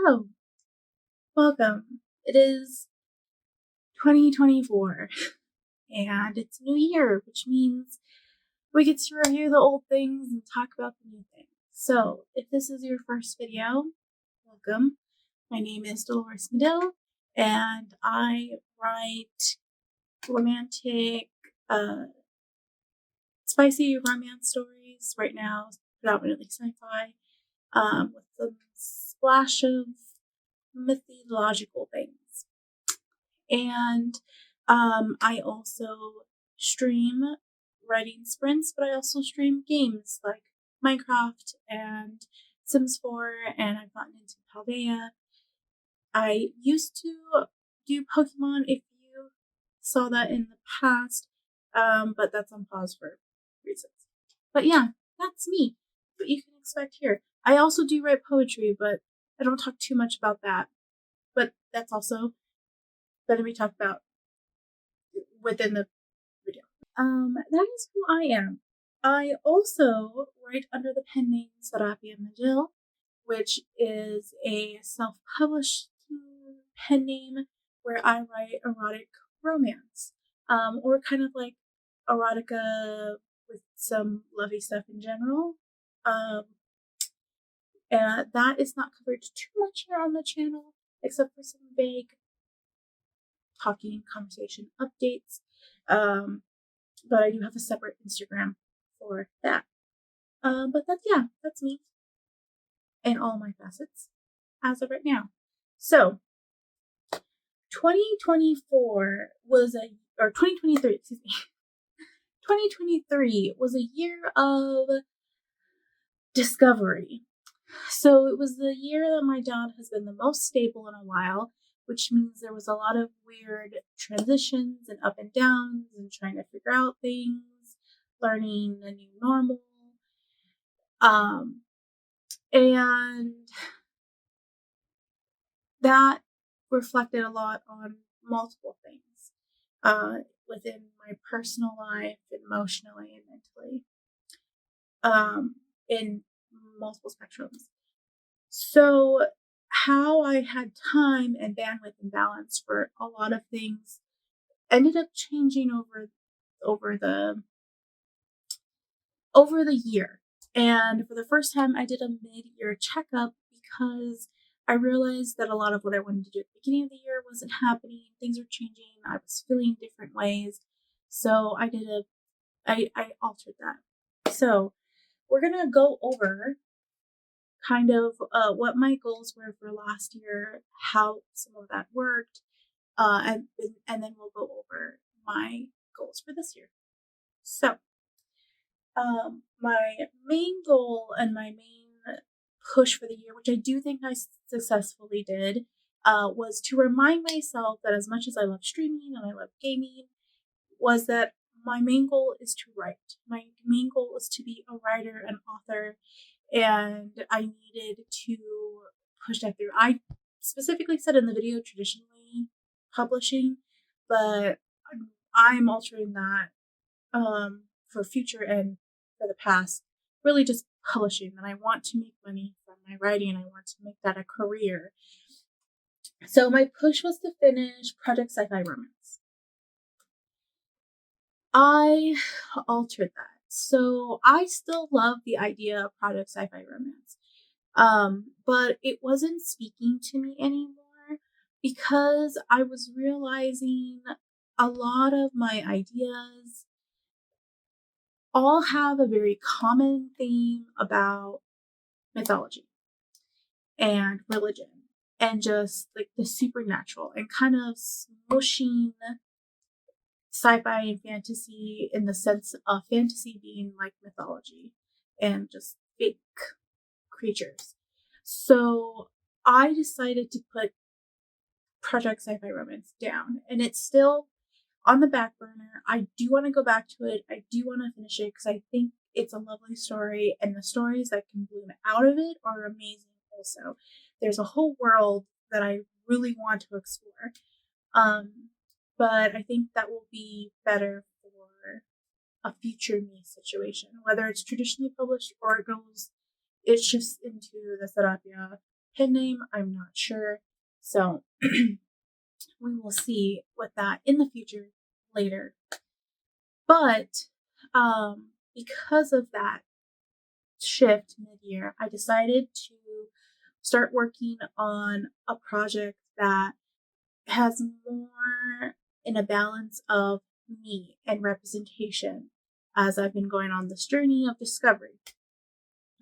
Hello, welcome. It is 2024 and it's New Year, which means we get to review the old things and talk about the new things. So, if this is your first video, welcome. My name is Dolores Medill and I write romantic, spicy romance stories right now, predominantly sci-fi, with a splash of mythological things. And I also stream writing sprints, but I also stream games like Minecraft and Sims 4, and I've gotten into Paldea. I used to do Pokemon, if you saw that in the past, but that's on pause for reasons. But yeah, that's me. What you can expect here. I also do write poetry, but I don't talk too much about that. But that's also going to be talked about within the video. That is who I am. I also write under the pen name Serapia Medill, which is a self-published pen name where I write erotic romance, or kind of like erotica with some lovey stuff in general. And that is not covered too much here on the channel, except for some vague talking conversation updates. But I do have a separate Instagram for that. But that's me in all my facets as of right now. So 2023 was a year of discovery. So it was the year that my job has been the most stable in a while, which means there was a lot of weird transitions and up and downs and trying to figure out things, learning a new normal. And that reflected a lot on multiple things within my personal life, emotionally and mentally, in multiple spectrums. So how I had time and bandwidth and balance for a lot of things ended up changing over the year. And for the first time, I did a mid-year checkup because I realized that a lot of what I wanted to do at the beginning of the year wasn't happening. Things were changing. I was feeling different ways. So I altered that. So we're going to go over kind of what my goals were for last year, how some of that worked, and then we'll go over my goals for this year. So my main goal and my main push for the year, which I do think I successfully did, was to remind myself that as much as I love streaming and I love gaming, was that my main goal is to write. My main goal is to be a writer and author, and I needed to push that through. I specifically said in the video traditionally publishing, but I'm altering that for future and for the past, really just publishing. And I want to make money from my writing and I want to make that a career. So my push was to finish Project Sci-Fi Romance. I altered that. So I still love the idea of Project Sci-Fi Romance. But it wasn't speaking to me anymore because I was realizing a lot of my ideas all have a very common theme about mythology and religion and just like the supernatural and kind of smushing sci-fi and fantasy in the sense of fantasy being like mythology and just fake creatures. So I decided to put Project Sci-Fi Romance down, and it's still on the back burner. I do want to go back to it. I do want to finish it because I think it's a lovely story, and the stories that can bloom out of it are amazing also. There's a whole world that I really want to explore. But I think that will be better for a future me situation, whether it's traditionally published or it shifts into the Serapia pen name. I'm not sure. So we will see with that in the future later. But because of that shift mid-year, I decided to start working on a project that has more in a balance of me and representation as I've been going on this journey of discovery,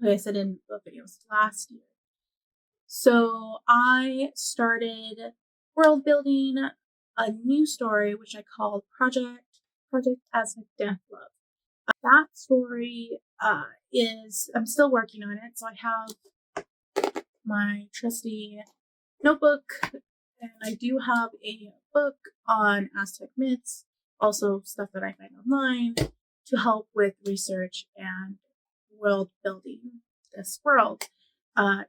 like I said in the videos last year. So I started world building a new story, which I called Project Aztec Death Love. That story I'm still working on it. So I have my trusty notebook, and I do have a book on Aztec myths, also stuff that I find online to help with research and world building this world.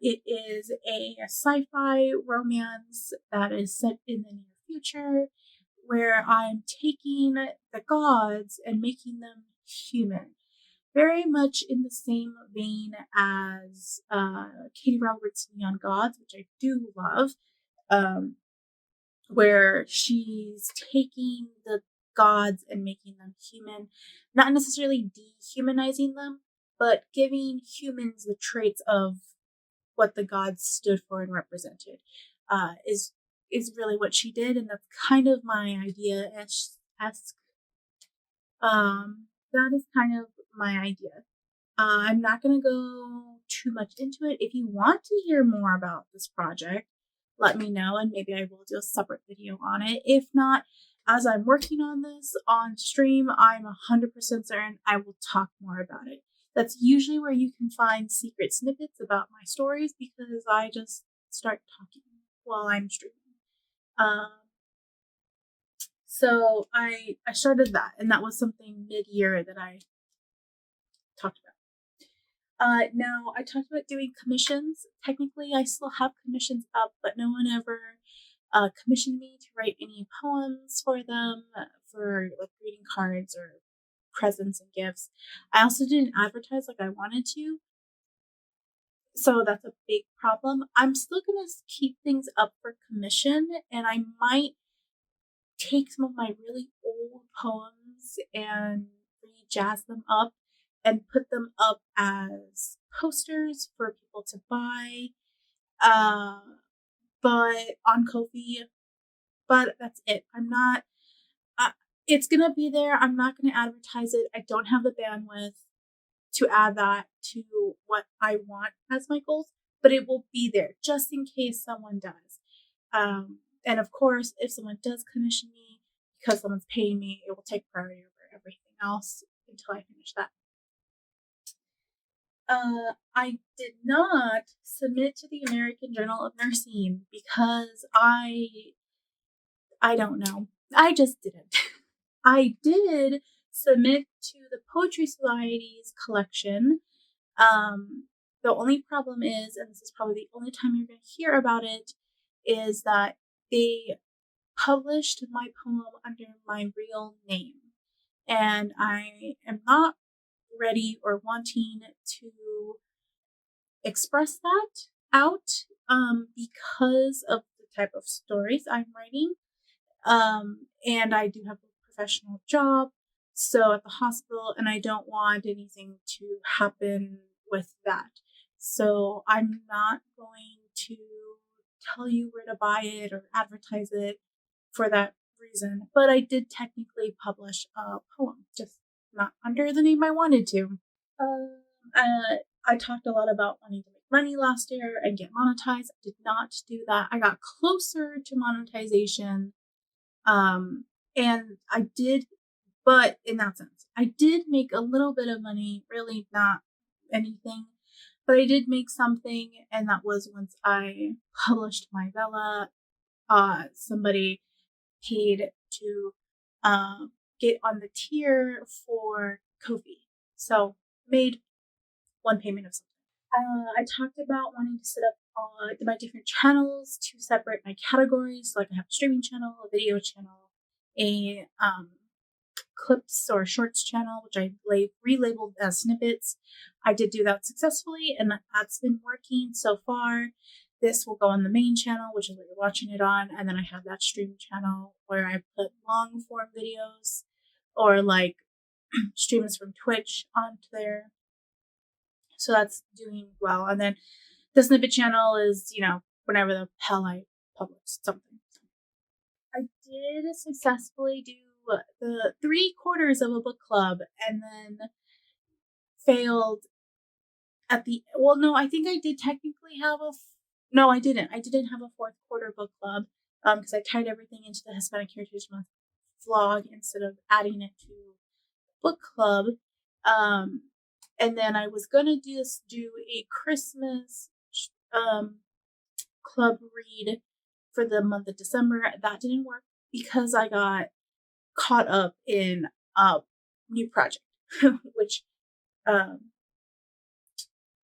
It is a sci-fi romance that is set in the near future, where I'm taking the gods and making them human. Very much in the same vein as Katie Roberts' Neon Gods, which I do love, where she's taking the gods and making them human, not necessarily dehumanizing them, but giving humans the traits of what the gods stood for and represented. Is really what she did, and that's kind of my idea. That is kind of my idea. I'm not going to go too much into it. If you want to hear more about this project, let me know, and maybe I will do a separate video on it. If not, as I'm working on this on stream, I'm 100% certain I will talk more about it. That's usually where you can find secret snippets about my stories, because I just start talking while I'm streaming. So I started that, and that was something mid-year that I talked about. Now, I talked about doing commissions. Technically, I still have commissions up, but no one ever commissioned me to write any poems for them, for like greeting cards or presents and gifts. I also didn't advertise like I wanted to, so that's a big problem. I'm still going to keep things up for commission, and I might take some of my really old poems and re-jazz them up and put them up as posters for people to buy, but on Ko-fi. But that's it. I'm not. It's gonna be there. I'm not gonna advertise it. I don't have the bandwidth to add that to what I want as my goals, but it will be there just in case someone does. And of course, if someone does commission me because someone's paying me, it will take priority over everything else until I finish that. I did not submit to the American Journal of Nursing because I don't know. I just didn't. I did submit to the Poetry Society's collection. The only problem is, and this is probably the only time you're going to hear about it, is that they published my poem under my real name. And I am not ready or wanting to express that out because of the type of stories I'm writing. And I do have a professional job, so at the hospital, and I don't want anything to happen with that. So I'm not going to tell you where to buy it or advertise it for that reason. But I did technically publish a poem, just not under the name I wanted to. I talked a lot about wanting to make money last year and get monetized. I did not do that. I got closer to monetization. And I did, but in that sense, I did make a little bit of money, really not anything, but I did make something, and that was once I published my Vela. Somebody paid to get on the tier for Ko-fi, so made one payment of something. I talked about wanting to set up my different channels to separate my categories. Like I have a streaming channel, a video channel, a clips or shorts channel, which I relabeled as snippets. I did do that successfully, and that's been working so far. this will go on the main channel, which is what you're watching it on, and then I have that stream channel where I put long form videos or like streams from Twitch onto there. So that's doing well. And then the snippet channel is, whenever the hell I publish something. I did successfully do the 3/4 of a book club and then failed at the, I think I did technically have no, I didn't. I didn't have a 4th quarter book club because I tied everything into the Hispanic Heritage Month vlog instead of adding it to book club. And then I was gonna do a Christmas club read for the month of December. That didn't work because I got caught up in a new project, which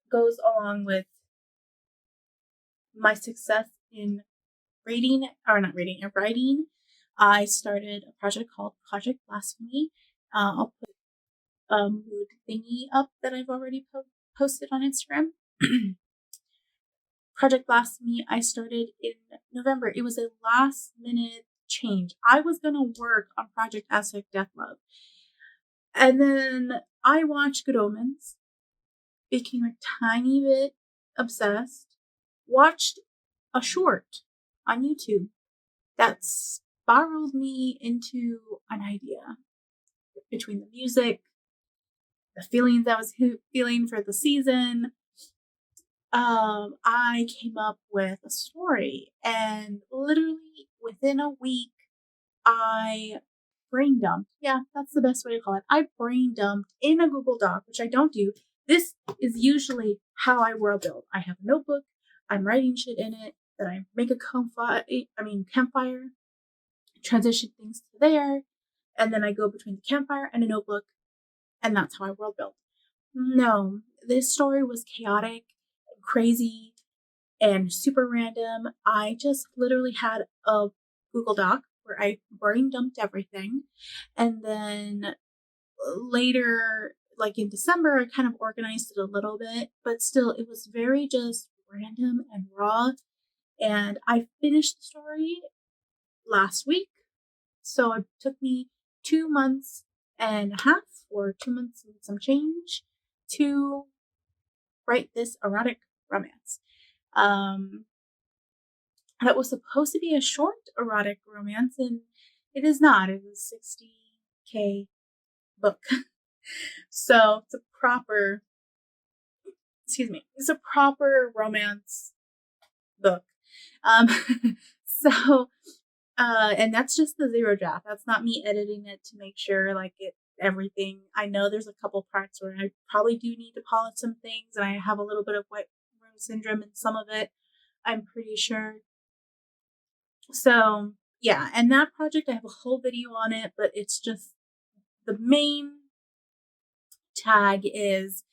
goes along with my success in writing. I started a project called Project Blasphemy. I'll put a mood thingy up that I've already posted on Instagram. Project Blasphemy, I started in November. It was a last minute change. I was going to work on Project Aztec Deathlove. And then I watched Good Omens, became a tiny bit obsessed, watched a short on YouTube that spiraled me into an idea. Between the music, the feelings I was feeling for the season, I came up with a story, and literally within a week, I brain dumped. Yeah, that's the best way to call it. I brain dumped in a Google Doc, which I don't do. This is usually how I world build. I have a notebook. I'm writing shit in it. Then I make a campfire, transition things to there, and then I go between the campfire and a notebook, and that's how I world build. No, this story was chaotic, crazy, and super random. I just literally had a Google Doc where I brain dumped everything, and then later, like in December, I kind of organized it a little bit, but still it was very just random and raw. And I finished the story last week, so it took me 2 months and a half, or 2 months and some change, to write this erotic romance. That was supposed to be a short erotic romance, and it is not. It was a 60K book. So it's a proper romance book. And that's just the 0 draft. That's not me editing it to make sure everything. I know there's a couple parts where I probably do need to polish some things, and I have a little bit of white room syndrome in some of it, I'm pretty sure. So yeah, and that project, I have a whole video on it, but it's just the main tag is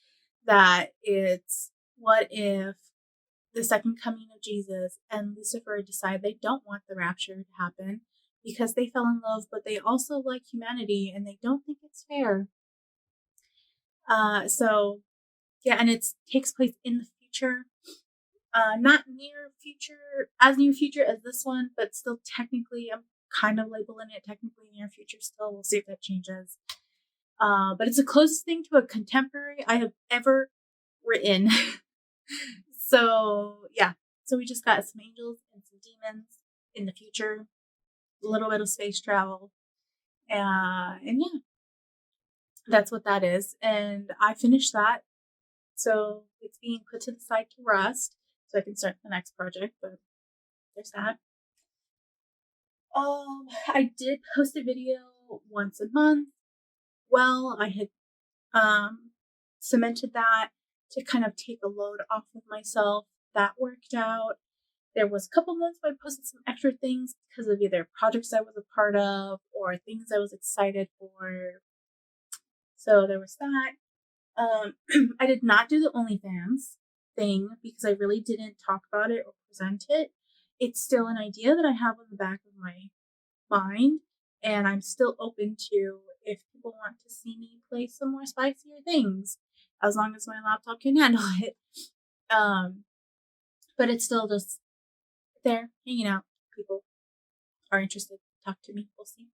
that it's what if the second coming of Jesus and Lucifer decide they don't want the rapture to happen because they fell in love, but they also like humanity and they don't think it's fair. So yeah, and it takes place in the future. Not near future as this one, but still technically I'm kind of labeling it technically near future still. We'll see if that changes. But it's the closest thing to a contemporary I have ever written. So yeah, so we just got some angels and some demons in the future, a little bit of space travel, and yeah, that's what that is. And I finished that, so it's being put to the side to rest so I can start the next project. But there's that. I did post a video once a month. Well, I had cemented that to kind of take a load off of myself. That worked out. There was a couple months where I posted some extra things because of either projects I was a part of or things I was excited for. So there was that. I did not do the OnlyFans thing because I really didn't talk about it or present it. It's still an idea that I have on the back of my mind, and I'm still open to if people want to see me play some more spicier things, as long as my laptop can handle it. but it's still just there, hanging out. People are interested, talk to me, we'll see.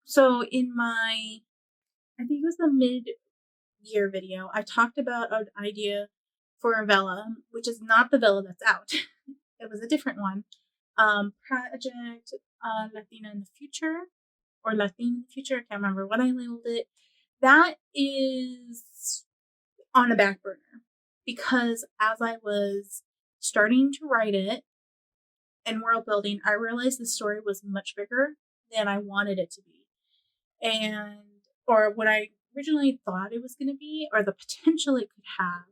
So in my, I think it was the mid-year video, I talked about an idea for a Vela, which is not the Vela that's out. It was a different one. Project Latina in the Future, or Latina in the Future, I can't remember what I labeled it. That is on a back burner because as I was starting to write it and world building, I realized the story was much bigger than I wanted it to be. Or what I originally thought it was going to be, or the potential it could have.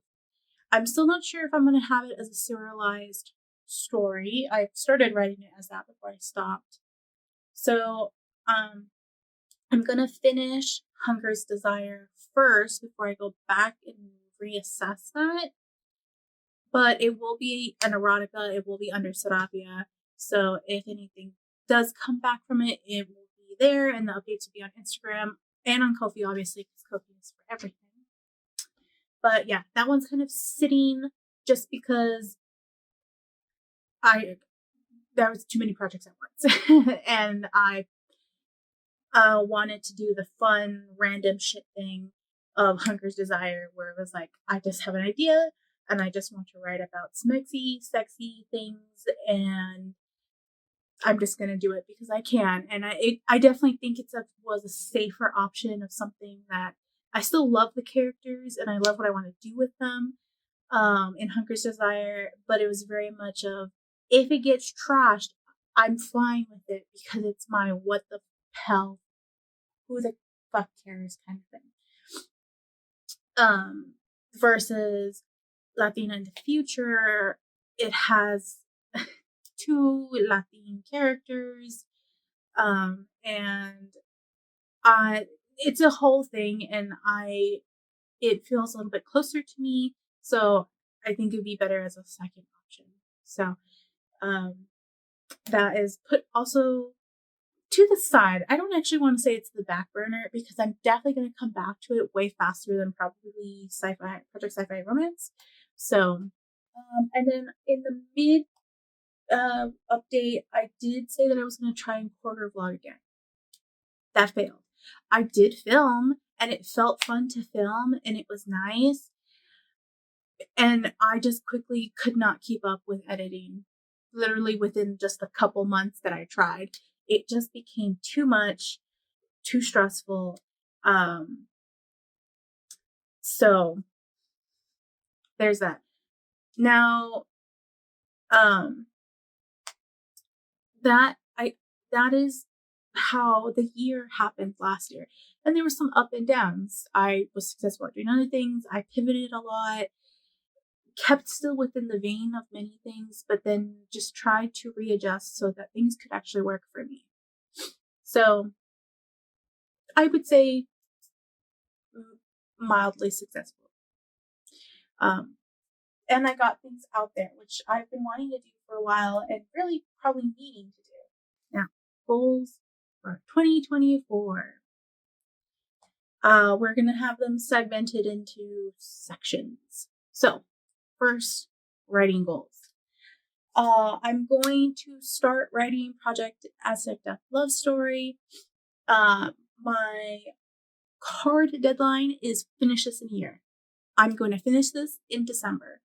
I'm still not sure if I'm going to have it as a serialized story. I started writing it as that before I stopped. So I'm going to finish Hunger's Desire first before I go back and reassess that. But it will be an erotica. It will be under Serapia. So if anything does come back from it, it will be there, and the updates will be on Instagram and on Ko-fi, obviously, because Ko-fi is for everything. But yeah, that one's kind of sitting just because there was too many projects at once. And I wanted to do the fun, random shit thing of Hunger's Desire, where it was like, I just have an idea, and I just want to write about smexy, sexy things, and I'm just going to do it because I can. And I definitely think was a safer option of something that I still love the characters, and I love what I want to do with them in Hunger's Desire, but it was very much of, if it gets trashed, I'm fine with it because it's my what the hell, who the fuck cares kind of thing. Versus Latina in the Future, it has 2 Latin characters, and it's a whole thing, and it feels a little bit closer to me, so I think it'd be better as a second option. So that is put also to the side. I don't actually want to say it's the back burner because I'm definitely going to come back to it way faster than probably Project Sci-Fi Romance. So, and then in the mid update, I did say that I was going to try and quarter vlog again. That failed. I did film, and it felt fun to film, and it was nice. And I just quickly could not keep up with editing. Literally within just a couple months that I tried, it just became too much, too stressful. So there's that. Now, that is how the year happened last year. And there were some up and downs. I was successful at doing other things. I pivoted a lot, kept still within the vein of many things, but then just tried to readjust so that things could actually work for me. So I would say mildly successful. And I got things out there, which I've been wanting to do for a while and really probably needing to do. Now, goals for 2024. We're going to have them segmented into sections. So, first, writing goals. I'm going to start writing Project Aztec Death Love Story. My card deadline is finish this in a year. I'm going to finish this in December.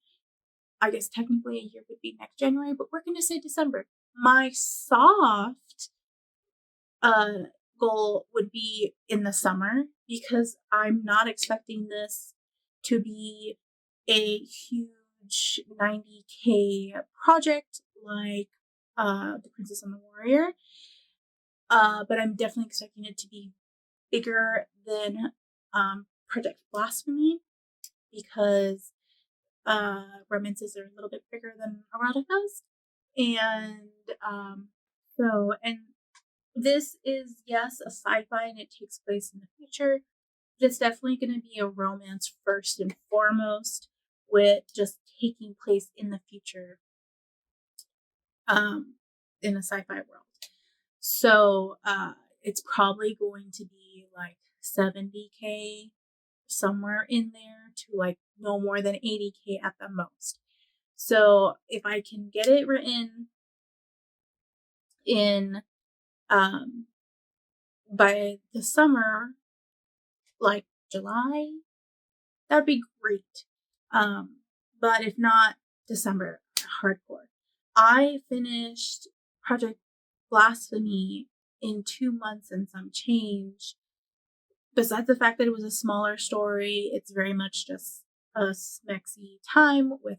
I guess technically a year would be next January, but we're going to say December. My soft goal would be in the summer because I'm not expecting this to be a huge 90K project like The Princess and the Warrior, but I'm definitely expecting it to be bigger than Project Blasphemy because romances are a little bit bigger than eroticas. And and this is, yes, a sci-fi and it takes place in the future, but it's definitely going to be a romance first and foremost, with just taking place in the future in a sci-fi world. So it's probably going to be like 70K, somewhere in there. to like no more than 80K at the most. So if I can get it written in by the summer, like July, that'd be great. But if not, December, hardcore. I finished Project Blasphemy in 2 months and some change. Besides the fact that it was a smaller story, it's very much just a smexy time with,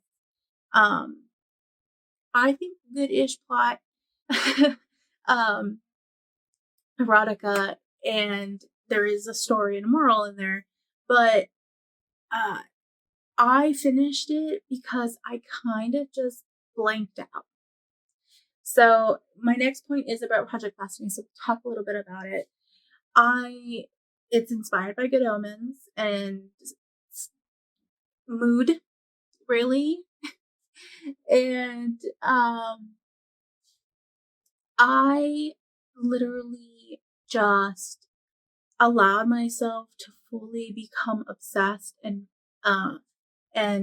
I think, good-ish plot, erotica, and there is a story and a moral in there. But I finished it because I kind of just blanked out. So my next point is about Project Blasphemy, so we'll talk a little bit about it. It's inspired by Good Omens and mood, really. And I literally just allowed myself to fully become obsessed and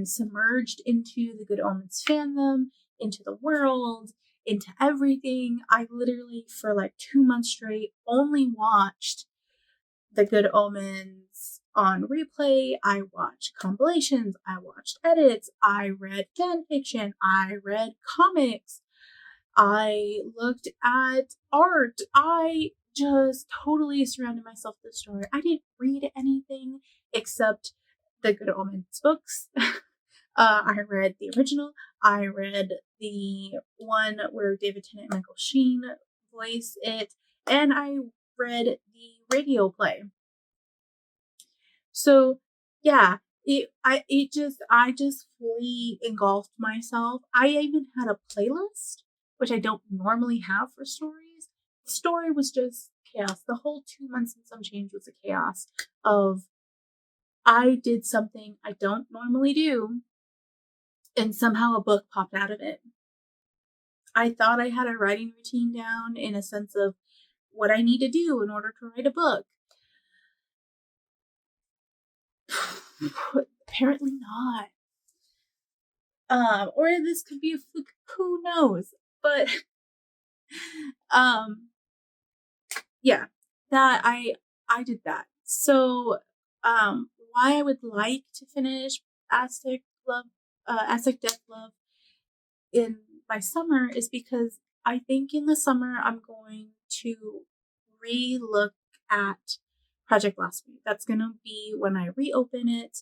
submerged into the Good Omens fandom, into the world, into everything. I literally, for like 2 months straight, only watched the Good Omens on replay. I watched compilations, I watched edits, I read fan fiction, I read comics, I looked at art. I just totally surrounded myself with the story. I didn't read anything except the Good Omens books. I read the original. I read the one where David Tennant and Michael Sheen voice it, and I read the radio play. So yeah, I just fully engulfed myself. I even had a playlist, which I don't normally have for stories. The story was just chaos. The whole 2 months and some change was a chaos of I did something I don't normally do, and somehow a book popped out of it. I thought I had a writing routine down in a sense of what I need to do in order to write a book. Apparently not. Or this could be a fluke, who knows? But yeah, that I did that. So why I would like to finish Aztec Death Love in by summer is because I think in the summer I'm going to re-look at Project Blasphemy. That's gonna be when I reopen it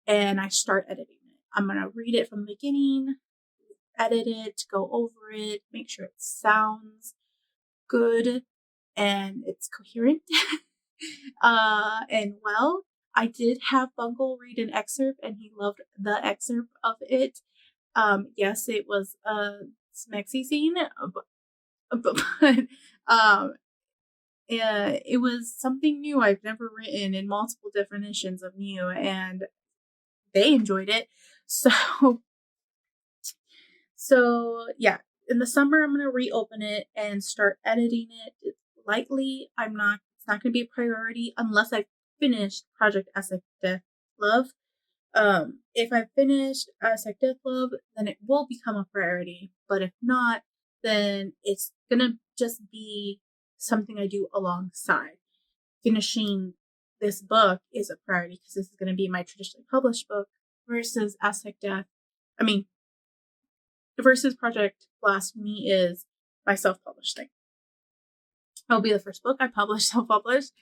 and I start editing it. I'm gonna read it from the beginning, edit it, go over it, make sure it sounds good and it's coherent. And well, I did have Bungle read an excerpt and he loved the excerpt of it. Yes, it was a smexy scene, but it was something new I've never written in multiple definitions of new, and they enjoyed it. So yeah, in the summer I'm gonna reopen it and start editing it lightly. It's not going to be a priority unless I finish Project Aztec Death Love. If I finished Aztec Death Love, then it will become a priority. But if not, then it's gonna just be something I do alongside. Finishing this book is a priority because this is going to be my traditionally published book versus Aztec Death. Versus Project Blasphemy is my self-published thing. It'll be the first book I published self-published,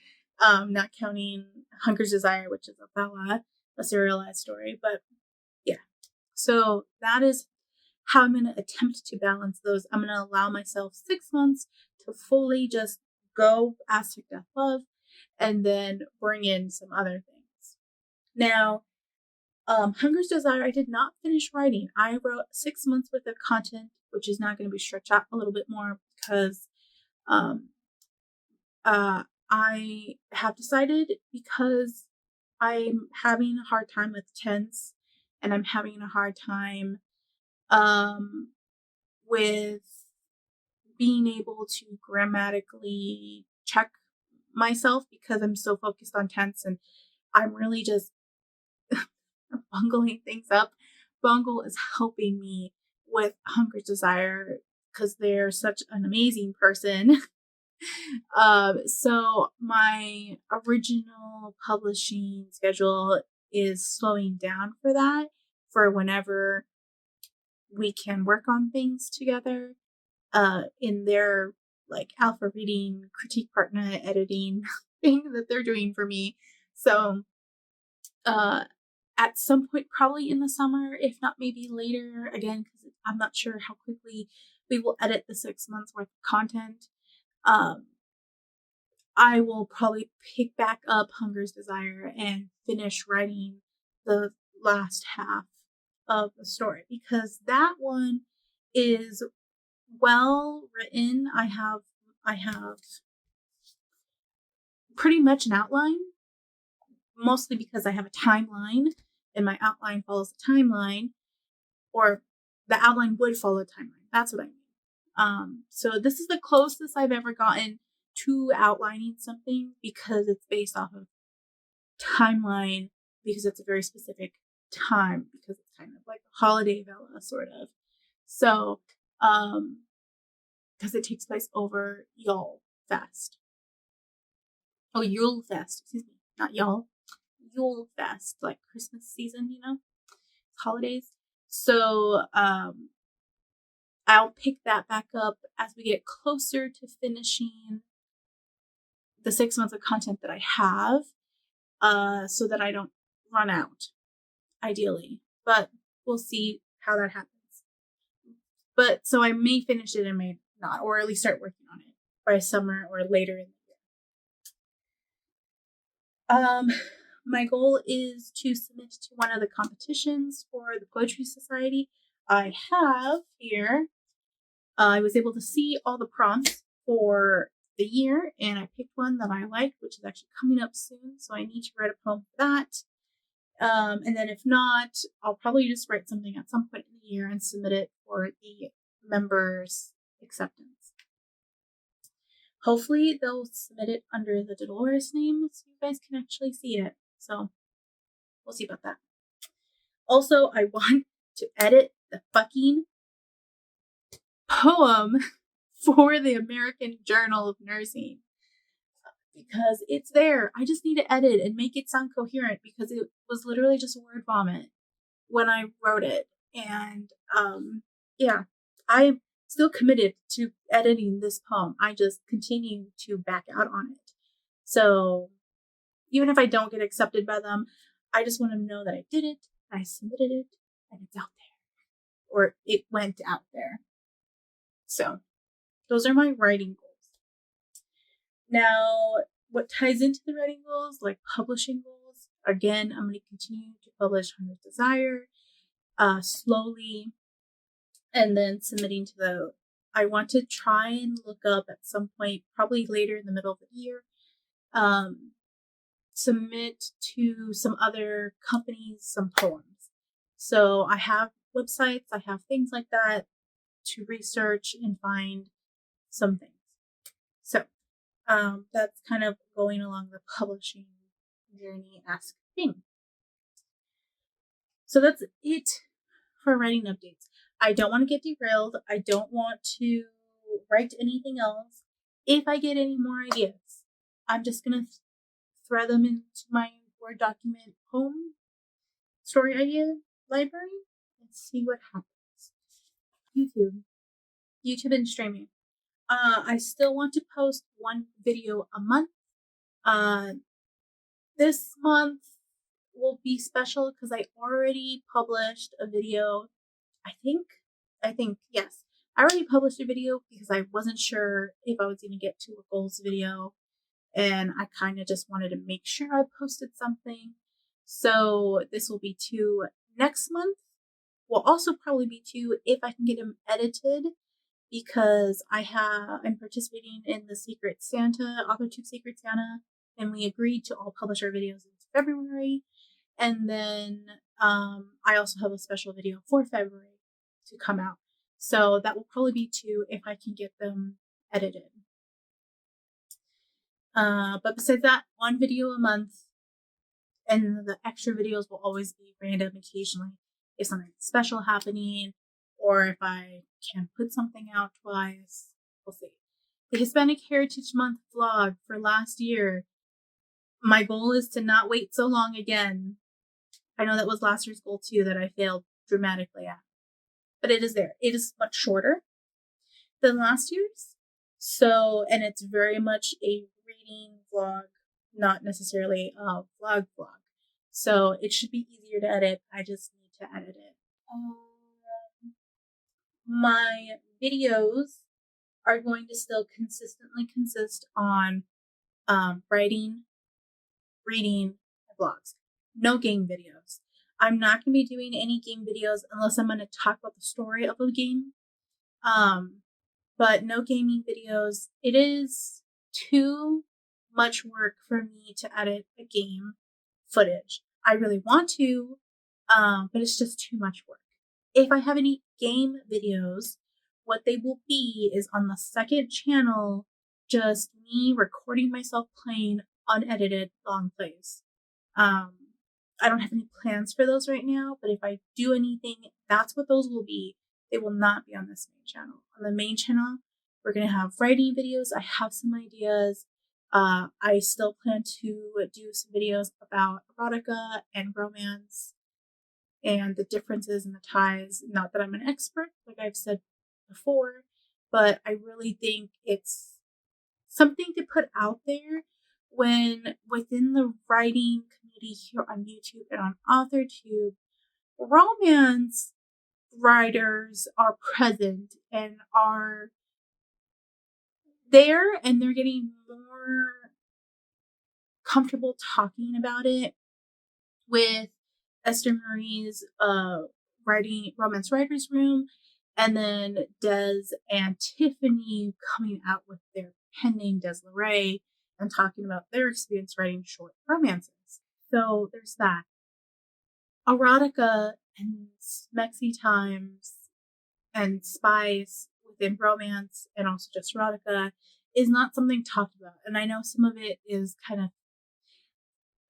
not counting Hunger's Desire, which is a Bella, a serialized story. But yeah, so that is how I'm going to attempt to balance those. I'm going to allow myself 6 months to fully just go Aztec Death Love and then bring in some other things. Now, Hunger's Desire, I did not finish writing. I wrote 6 months worth of content, which is not going to be stretched out a little bit more because I have decided, because I'm having a hard time with tense and I'm having a hard time with being able to grammatically check myself because I'm so focused on tense, and I'm really just bungling things up. Bungle is helping me with Hunger's Desire because they're such an amazing person. So my original publishing schedule is slowing down for that, for whenever we can work on things together, in their like alpha reading, critique partner editing thing that they're doing for me. So, at some point, probably in the summer, if not maybe later, again, because I'm not sure how quickly we will edit the 6 months worth of content. I will probably pick back up Hunger's Desire and finish writing the last half of the story, because that one is well written. I have pretty much an outline, mostly because I have a timeline and my outline follows the timeline, or the outline would follow a timeline. That's what I mean. So this is the closest I've ever gotten to outlining something, because it's based off of timeline, because it's a very specific time, because it's kind of like a holiday villa sort of. So, because it takes place over Yule Fest. Oh, Yule Fest, excuse me, not y'all. Yule Fest, like Christmas season, holidays. So, I'll pick that back up as we get closer to finishing the 6 months of content that I have, so that I don't run out, ideally. But we'll see how that happens. But so I may finish it and may not, or at least start working on it by summer or later in the year. My goal is to submit to one of the competitions for the Poetry Society. I have here, I was able to see all the prompts for the year, and I picked one that I liked, which is actually coming up soon. So I need to write a poem for that. And then if not, I'll probably just write something at some point in the year and submit it for the members' acceptance. Hopefully they'll submit it under the Dolores name so you guys can actually see it. So we'll see about that. Also, I want to edit the fucking poem for the American Journal of Nursing, because it's there. I just need to edit and make it sound coherent, because it was literally just word vomit when I wrote it. And yeah, I am still committed to editing this poem. I just continue to back out on it. So even if I don't get accepted by them, I just want to know that I did it, I submitted it, and it's out there, or it went out there. So those are my writing goals. Now, what ties into the writing goals, like publishing goals, again, I'm going to continue to publish Hunger's Desire slowly, and then submitting to I want to try and look up at some point, probably later in the middle of the year, submit to some other companies some poems. So I have websites, I have things like that to research and find some things. So that's kind of going along the publishing journey-esque thing. So that's it for writing updates. I don't want to get derailed. I don't want to write anything else. If I get any more ideas, I'm just going to throw them into my Word document poem story idea library and see what happens. YouTube and streaming. I still want to post one video a month. This month will be special because I already published a video. I think, yes. I already published a video because I wasn't sure if I was going to get to a goals video, and I kind of just wanted to make sure I posted something. So this will be 2 next month. Will also probably be 2 if I can get them edited, because I'm participating in the Secret Santa, AuthorTube Secret Santa, and we agreed to all publish our videos in February. And then I also have a special video for February to come out. So that will probably be 2 if I can get them edited. But besides that, 1 video a month, and the extra videos will always be random occasionally if something special happening or if I can put something out twice. We'll see. The Hispanic Heritage Month vlog for last year. My goal is to not wait so long again. I know that was last year's goal too that I failed dramatically at. But it is there. It is much shorter than last year's. So, and it's very much a reading vlog, not necessarily a vlog. So it should be easier to edit. I just need to edit it. My videos are going to still consistently consist on writing, reading, and vlogs. No game videos. I'm not going to be doing any game videos unless I'm going to talk about the story of a game. But no gaming videos. It is too much work for me to edit a game footage. I really want to, but it's just too much work. If I have any game videos, what they will be is on the second channel, just me recording myself playing unedited long plays. I don't have any plans for those right now, but if I do anything, that's what those will be. They will not be on this main channel. On the main channel, we're going to have writing videos. I have some ideas. I still plan to do some videos about erotica and romance and the differences and the ties. Not that I'm an expert, like I've said before, but I really think it's something to put out there when within the writing community here on YouTube and on AuthorTube, romance writers are present and are there, and they're getting more comfortable talking about it with Esther Marie's writing romance writers room, and then Des and Tiffany coming out with their pen name Des LeRae and talking about their experience writing short romances. So there's that. Erotica and smexy times and spice within romance and also just erotica is not something talked about. And I know some of it is kind of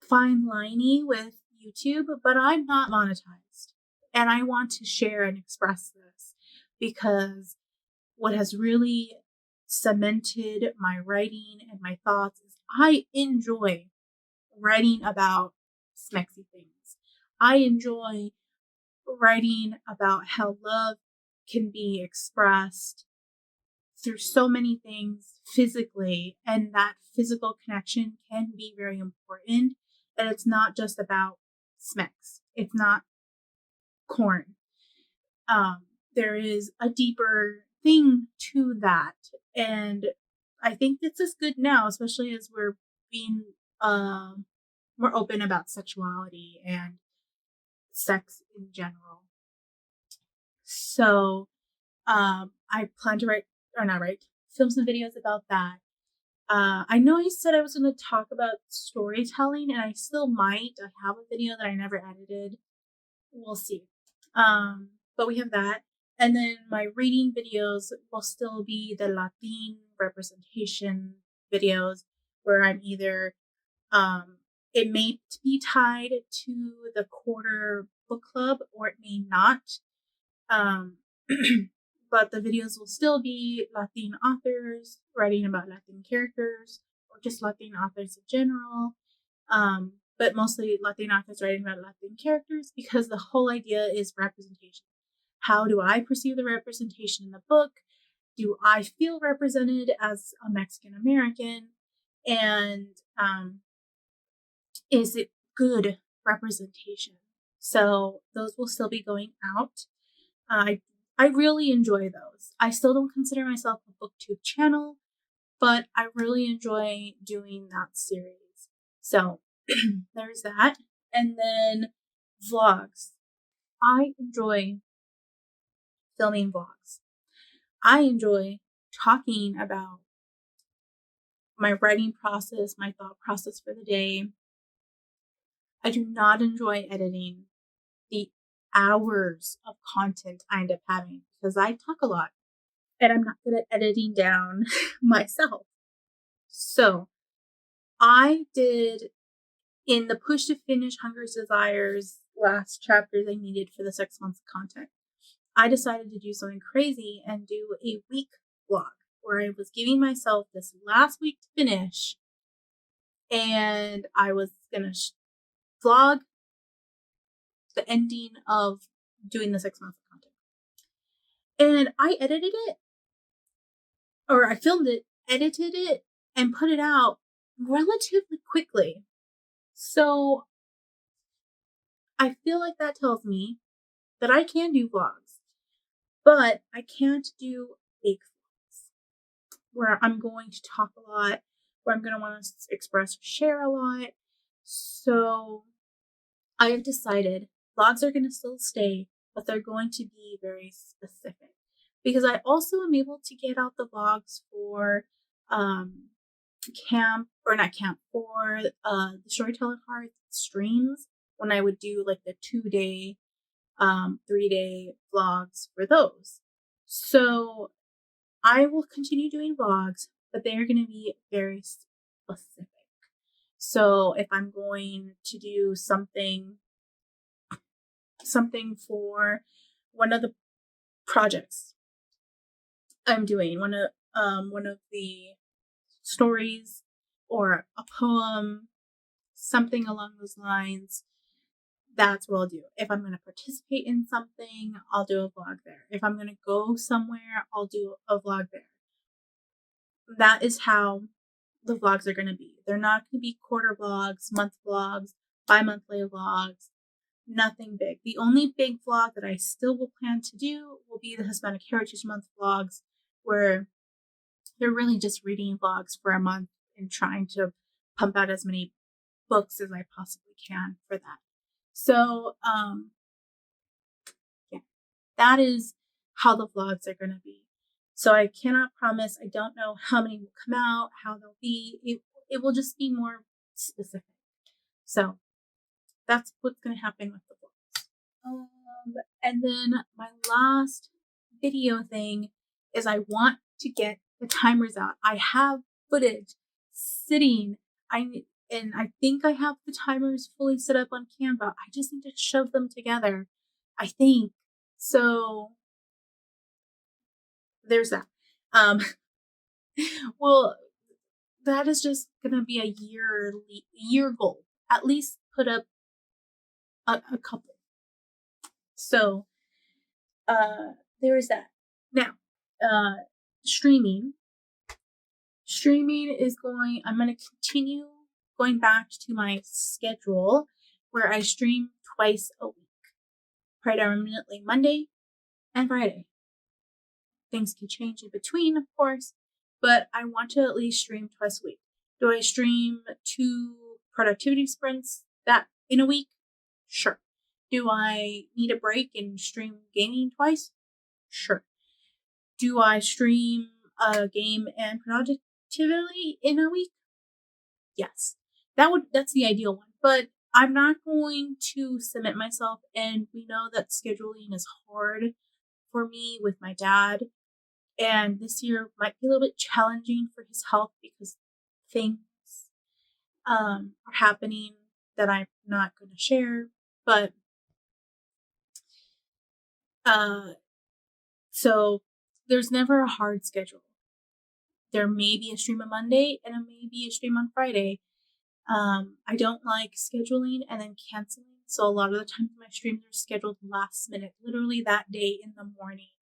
fine-liney with YouTube, but I'm not monetized. And I want to share and express this because what has really cemented my writing and my thoughts is I enjoy writing about smexy things. I enjoy writing about how love can be expressed through so many things physically, and that physical connection can be very important. And it's not just about smecks. It's not corn. There is a deeper thing to that, and I think this is good now, especially as we're being more open about sexuality and sex in general. So I plan to film some videos about that. I know I said I was going to talk about storytelling, and I still might. I have a video that I never edited. We'll see. But we have that. And then my reading videos will still be the Latin representation videos where I'm either, it may be tied to the quarter book club or it may not. But the videos will still be Latin authors writing about Latin characters or just Latin authors in general. But mostly Latin authors writing about Latin characters because the whole idea is representation. How do I perceive the representation in the book? Do I feel represented as a Mexican American? And is it good representation? So those will still be going out. I really enjoy those. I still don't consider myself a booktube channel, but I really enjoy doing that series. So there's that. And then vlogs. I enjoy filming vlogs. I enjoy talking about my writing process, my thought process for the day. I do not enjoy editing the hours of content I end up having because I talk a lot and I'm not good at editing down myself. So I did in the push to finish Hunger's Desires last chapters I needed for the 6 months of content, I decided to do something crazy and do a week vlog where I was giving myself this last week to finish, and I was going to vlog the ending of doing the 6 months of content. And I edited it, or I filmed it, edited it, and put it out relatively quickly. So I feel like that tells me that I can do vlogs, but I can't do big vlogs where I'm going to talk a lot, where I'm going to want to express or share a lot. So I have decided vlogs are going to still stay, but they're going to be very specific, because I also am able to get out the vlogs for for the Storyteller Heart streams, when I would do like the 2-day, 3-day vlogs for those. So I will continue doing vlogs, but they're going to be very specific. So if I'm going to do something for one of the projects I'm doing, one of the stories or a poem, something along those lines, that's what I'll do. If I'm going to participate in something, I'll do a vlog there. If I'm going to go somewhere, I'll do a vlog there. That is how the vlogs are going to be. They're not going to be quarter vlogs, month vlogs, bi-monthly vlogs, nothing big. The only big vlog that I still will plan to do will be the Hispanic Heritage Month vlogs, where they're really just reading vlogs for a month and trying to pump out as many books as I possibly can for that. So, yeah, that is how the vlogs are going to be. So I cannot promise. I don't know how many will come out, how they'll be. It will just be more specific. So that's what's going to happen with the vlogs. And then my last video thing is I want to get the timers out. I have footage sitting. I think I have the timers fully set up on Canva. I just need to shove them together, I think. So there's that. Well, that is just gonna be a year goal. At least put up a couple. So there is that. Now, streaming is I'm going to continue going back to my schedule where I stream twice a week, predominantly Monday and Friday. Things can change in between, of course, but I want to at least stream twice a week. Do I stream 2 productivity sprints that in a week? Sure. Do I need a break and stream gaming twice? Sure. Do I stream a game and productivity in a week? Yes. That's the ideal one. But I'm not going to submit myself, and we know that scheduling is hard for me with my dad. And this year might be a little bit challenging for his health because things are happening that I'm not going to share. But so there's never a hard schedule. There may be a stream on Monday and there may be a stream on Friday. I don't like scheduling and then canceling. So a lot of the times my streams are scheduled last minute, literally that day in the morning,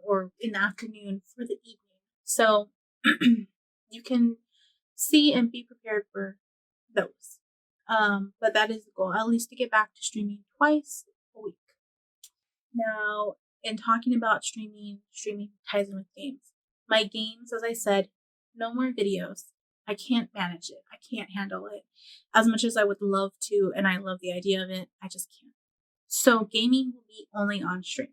or in the afternoon for the evening. So you can see and be prepared for those. But that is the goal, at least to get back to streaming twice a week. Now, in talking about streaming ties in with games. My games, as I said, no more videos. I can't manage it. I can't handle it as much as I would love to, and I love the idea of it. I just can't. So gaming will be only on streams.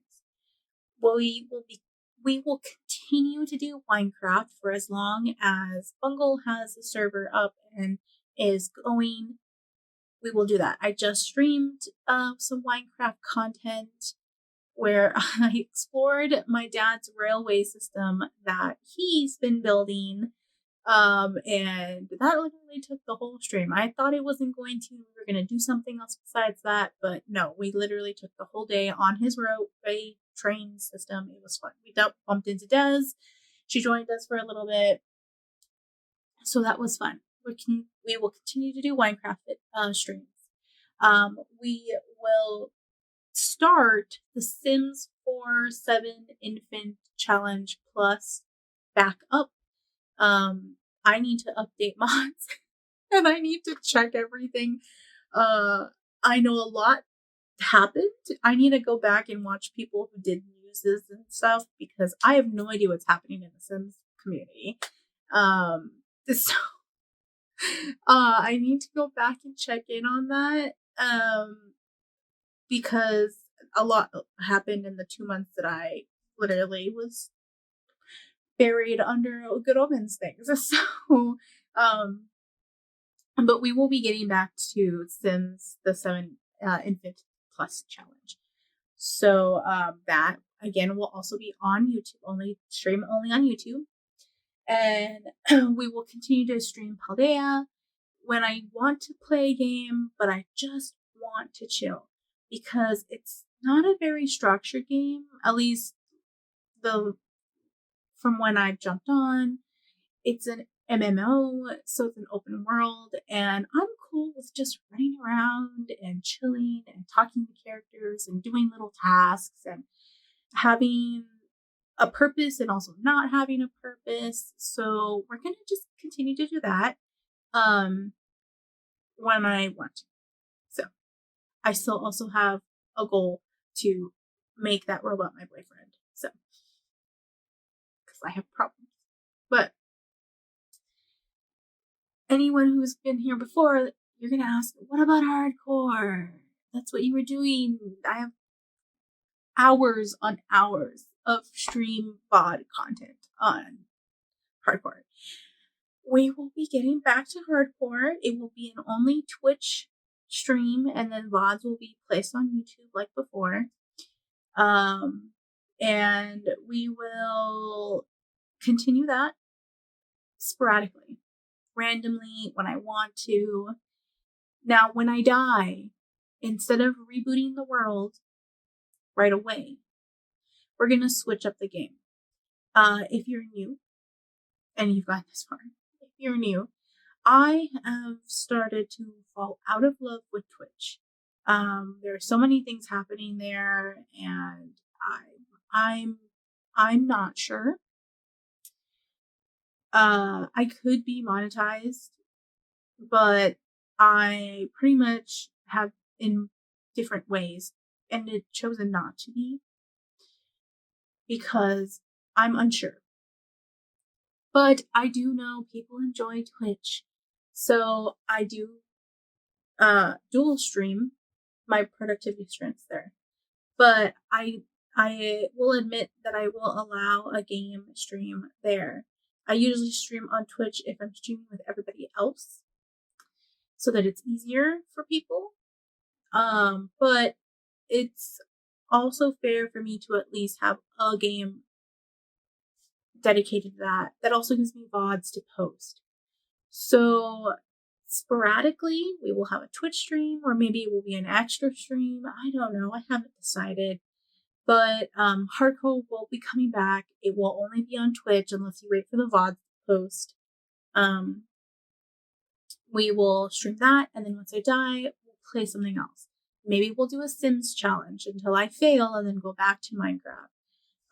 We will continue to do Minecraft for as long as Bungle has the server up and is going. We will do that. I just streamed some Minecraft content where I explored my dad's railway system that he's been building And that literally took the whole stream. I thought it wasn't going to. We were going to do something else besides that, but no, we literally took the whole day on his roadway train system. It was fun. We bumped into Des. She joined us for a little bit. So that was fun. We will continue to do Minecraft streams. We will start the Sims 4 7 Infant Challenge Plus back up. I need to update mods and I need to check everything. I know a lot happened. I need to go back and watch people who did uses and stuff because I have no idea what's happening in the Sims community. So I need to go back and check in on that. Because a lot happened in the 2 months that I literally was buried under Good Omens things. So, but we will be getting back to Sims the 7 Infant Plus challenge. So that again will also be on YouTube, stream only on YouTube. And we will continue to stream Paldea when I want to play a game, but I just want to chill because it's not a very structured game, at least from when I jumped on. It's an MMO, so it's an open world, and I'm cool with just running around and chilling and talking to characters and doing little tasks and having a purpose and also not having a purpose. So we're gonna just continue to do that when I want to. So I still also have a goal to make that robot my boyfriend. So because I have problems. But anyone who's been here before, you're gonna ask, what about hardcore? That's what you were doing. I have hours on hours of stream VOD content on hardcore. We will be getting back to hardcore. It will be an only Twitch stream, and then VODs will be placed on YouTube like before. And we will continue that sporadically, randomly when I want to. Now, when I die, instead of rebooting the world right away, we're going to switch up the game. If you're new, and you've got this far, if you're new, I have started to fall out of love with Twitch. There are so many things happening there, and I'm not sure. I could be monetized, but I pretty much have in different ways, and it chosen not to be because I'm unsure. But I do know people enjoy Twitch, so I do dual stream my productivity strengths there. But I will admit that I will allow a game stream there. I usually stream on Twitch if I'm streaming with everybody else, so that it's easier for people. But it's also fair for me to at least have a game dedicated to that. That also gives me VODs to post. So sporadically, we will have a Twitch stream, or maybe it will be an extra stream. I don't know. I haven't decided. But hardcore will be coming back. It will only be on Twitch unless you wait for the VOD post. We will stream that, and then once I die, we'll play something else. Maybe we'll do a Sims challenge until I fail and then go back to Minecraft.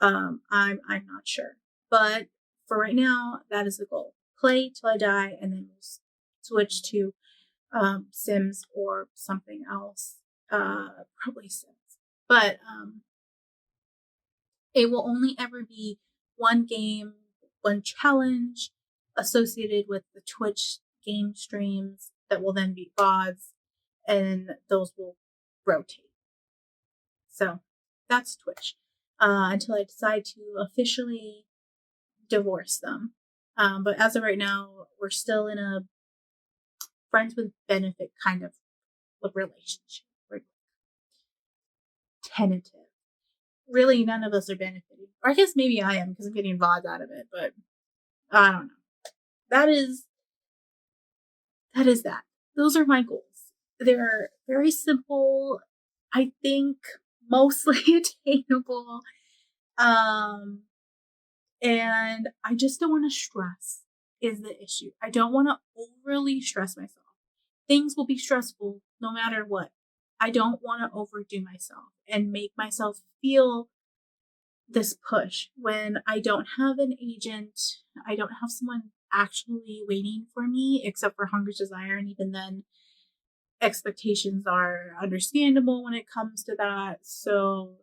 I'm not sure. But for right now, that is the goal. Play till I die, and then we'll switch to Sims or something else. Probably Sims. But it will only ever be one game, one challenge associated with the Twitch game streams that will then be VODs, and those will rotate. So that's Twitch until I decide to officially divorce them. But as of right now, we're still in a friends with benefit kind of relationship. We're tentative. Really, none of us are benefiting. Or I guess maybe I am because I'm getting VODs out of it, but I don't know. that is that. Those are my goals. They're very simple. I think mostly attainable. And I just don't want to stress is the issue. I don't want to overly stress myself. Things will be stressful no matter what. I don't want to overdo myself and make myself feel this push when I don't have an agent. I don't have someone actually waiting for me except for Hunger's Desire. And even then, expectations are understandable when it comes to that. So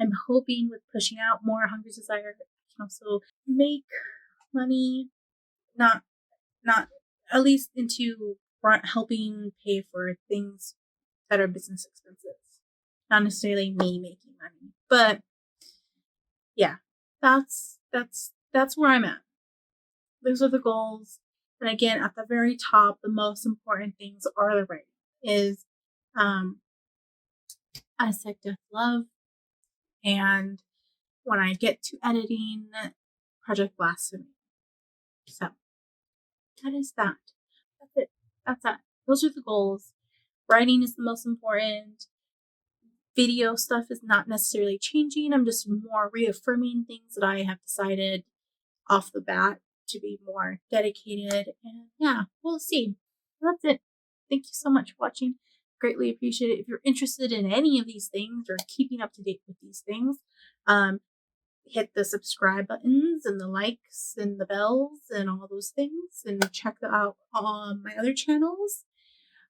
I'm hoping with pushing out more Hunger's Desire, I can also make money, not at least into helping pay for things that are business expenses. Not necessarily me making money, but yeah, that's where I'm at. Those are the goals. And again, at the very top, the most important things are the writing. Is As Sick Death Love, and when I get to editing, Project Blasphemy. So that is that. That's it. That's that. Those are the goals. Writing is the most important. Video stuff is not necessarily changing. I'm just more reaffirming things that I have decided off the bat to be more dedicated. And yeah, we'll see. That's it. Thank you so much for watching. Greatly appreciate it. If you're interested in any of these things or keeping up to date with these things, hit the subscribe buttons and the likes and the bells and all those things, and check out on my other channels.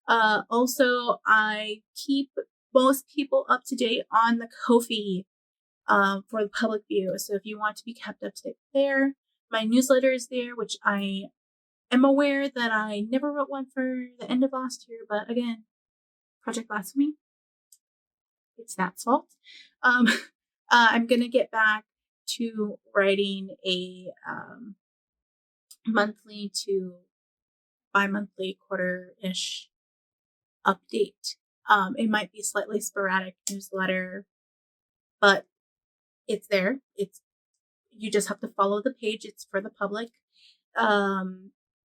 Also, I keep most people up to date on the Ko-fi for the public view. So if you want to be kept up to date there, my newsletter is there, which I am aware that I never wrote one for the end of last year, but again, Project Blasphemy, it's that fault. I'm gonna get back to writing a monthly to bi-monthly, quarter-ish update. It might be slightly sporadic newsletter, but it's there. You just have to follow the page. It's for the public.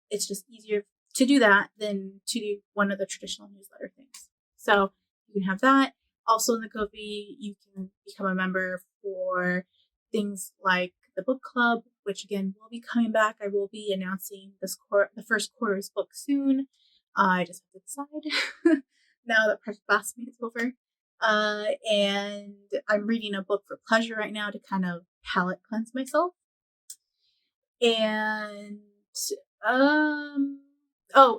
It's just easier to do that than to do one of the traditional newsletter things. So you can have that. Also in the Ko-fi, you can become a member for things like the book club, which again will be coming back. I will be announcing the first quarter's book soon. I just have to decide now that Project Blasphemy is over. And I'm reading a book for pleasure right now to kind of palate cleanse myself. And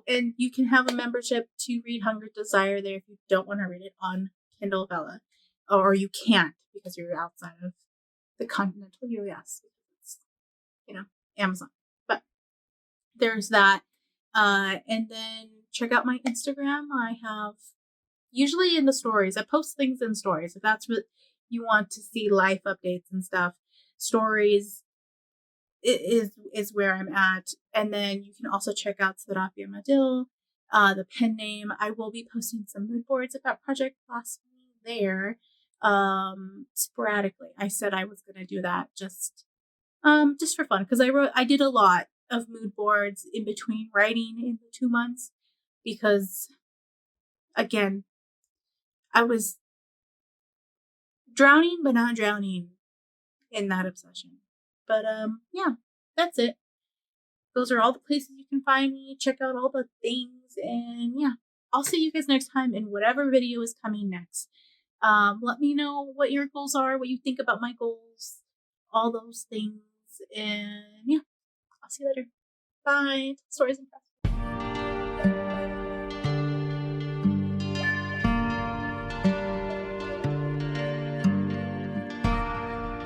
and you can have a membership to read Hunger's Desire there if you don't want to read it on Kindle Vella, or you can't because you're outside of the continental US. It's, Amazon. But there's that. And then check out my Instagram. I have usually in the stories. I post things in stories. If that's what you want to see, life updates and stuff. Stories is where I'm at. And then you can also check out Serapia Madil, the pen name. I will be posting some mood boards about Project Blasphemy there sporadically. I said I was going to do that just for fun, because I did a lot of mood boards in between writing in the 2 months, because again, I was drowning but not drowning in that obsession. But yeah, that's it. Those are all the places you can find me. Check out all the things, and yeah, I'll see you guys next time in whatever video is coming next. Let me know what your goals are, what you think about my goals, all those things, and yeah, I'll see you later. Bye. Stories and